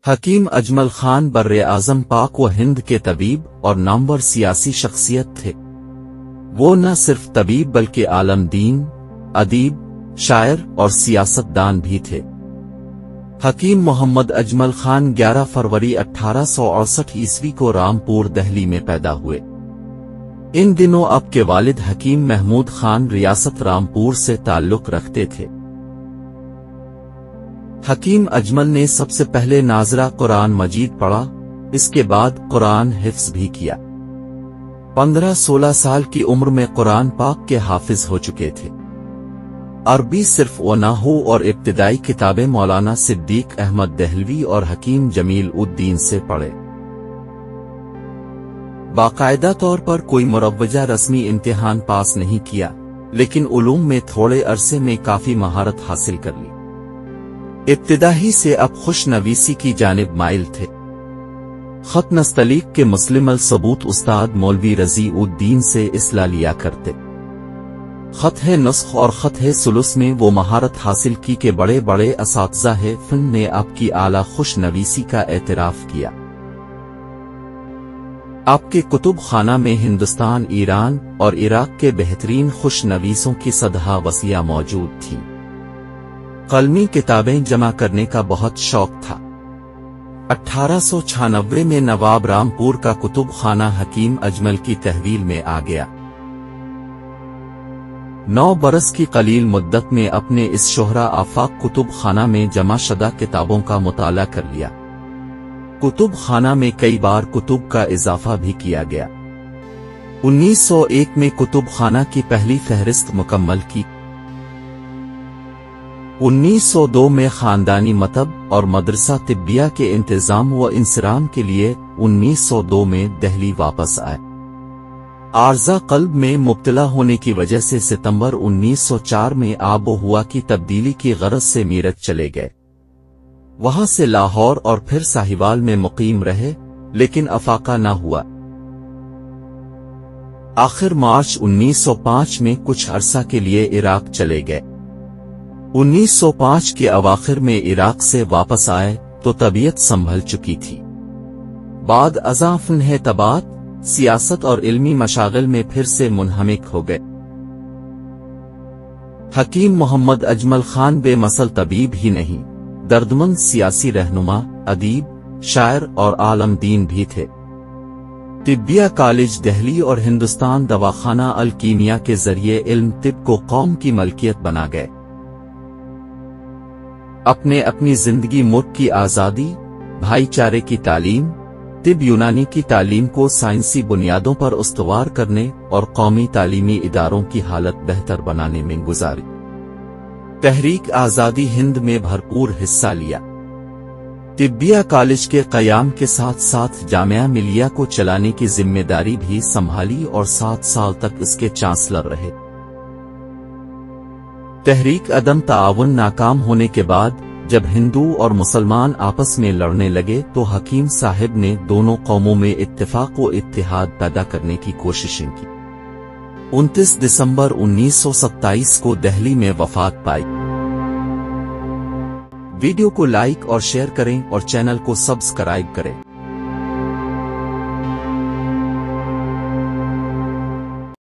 حکیم اجمل خان بر اعظم پاک و ہند کے طبیب اور نامور سیاسی شخصیت تھے۔ وہ نہ صرف طبیب بلکہ عالم دین، ادیب، شاعر اور سیاست دان بھی تھے۔ حکیم محمد اجمل خان 11 فروری 1868 عیسوی کو رامپور دہلی میں پیدا ہوئے۔ ان دنوں آپ کے والد حکیم محمود خان ریاست رامپور سے تعلق رکھتے تھے۔ حکیم اجمل نے سب سے پہلے ناظرہ قرآن مجید پڑھا، اس کے بعد قرآن حفظ بھی کیا۔ 15-16 سال کی عمر میں قرآن پاک کے حافظ ہو چکے تھے۔ عربی صرف و نحو اور ابتدائی کتابیں مولانا صدیق احمد دہلوی اور حکیم جمیل الدین سے پڑھے۔ باقاعدہ طور پر کوئی مروجہ رسمی امتحان پاس نہیں کیا، لیکن علوم میں تھوڑے عرصے میں کافی مہارت حاصل کر لی۔ ابتدا ہی سے اب خوش نویسی کی جانب مائل تھے۔ خط نستعلیق کے مسلم الثبوت استاد مولوی رضی الدین سے اصلاح لیا کرتے۔ خط نسخ اور خط ثلث میں وہ مہارت حاصل کی کہ بڑے بڑے اساتذہ فن نے آپ کی اعلیٰ خوش نویسی کا اعتراف کیا۔ آپ کے کتب خانہ میں ہندوستان، ایران اور عراق کے بہترین خوش نویسوں کی صدہ وسیع موجود تھی۔ قلمی کتابیں جمع کرنے کا بہت شوق تھا۔ 1896 میں نواب رامپور کا کتب خانہ حکیم اجمل کی تحویل میں آ گیا۔ 9 برس کی قلیل مدت میں اپنے اس شہرہ آفاق کتب خانہ میں جمع شدہ کتابوں کا مطالعہ کر لیا۔ کتب خانہ میں کئی بار کتب کا اضافہ بھی کیا گیا۔ 1901 میں کتب خانہ کی پہلی فہرست مکمل کی۔ 1902 میں خاندانی مکتب اور مدرسہ طبیہ کے انتظام و انصرام کے لیے 1902 میں دہلی واپس آئے۔ عارضہ قلب میں مبتلا ہونے کی وجہ سے ستمبر 1904 میں آب و ہوا کی تبدیلی کی غرض سے میرٹھ چلے گئے۔ وہاں سے لاہور اور پھر ساہیوال میں مقیم رہے، لیکن افاقہ نہ ہوا۔ آخر مارچ 1905 میں کچھ عرصہ کے لیے عراق چلے گئے۔ 1905 کے اواخر میں عراق سے واپس آئے تو طبیعت سنبھل چکی تھی۔ بعد ازاں فن طباعت، سیاست اور علمی مشاغل میں پھر سے منہمک ہو گئے۔ حکیم محمد اجمل خان بے مثل طبیب ہی نہیں، دردمند سیاسی رہنما، ادیب، شاعر اور عالم دین بھی تھے۔ طبیہ کالج دہلی اور ہندوستان دواخانہ الکیمیا کے ذریعے علم طب کو قوم کی ملکیت بنا گئے۔ اپنی زندگی ملک کی آزادی، بھائی چارے کی تعلیم، طب یونانی کی تعلیم کو سائنسی بنیادوں پر استوار کرنے اور قومی تعلیمی اداروں کی حالت بہتر بنانے میں گزاری۔ تحریک آزادی ہند میں بھرپور حصہ لیا۔ طبیہ کالج کے قیام کے ساتھ ساتھ جامعہ ملیہ کو چلانے کی ذمہ داری بھی سنبھالی اور 7 سال تک اس کے چانسلر رہے۔ تحریک عدم تعاون ناکام ہونے کے بعد جب ہندو اور مسلمان آپس میں لڑنے لگے تو حکیم صاحب نے دونوں قوموں میں اتفاق و اتحاد پیدا کرنے کی کوششیں کی۔ 29 دسمبر 1927 کو دہلی میں وفات پائی۔ ویڈیو کو لائک اور شیئر کریں اور چینل کو سبسکرائب کریں۔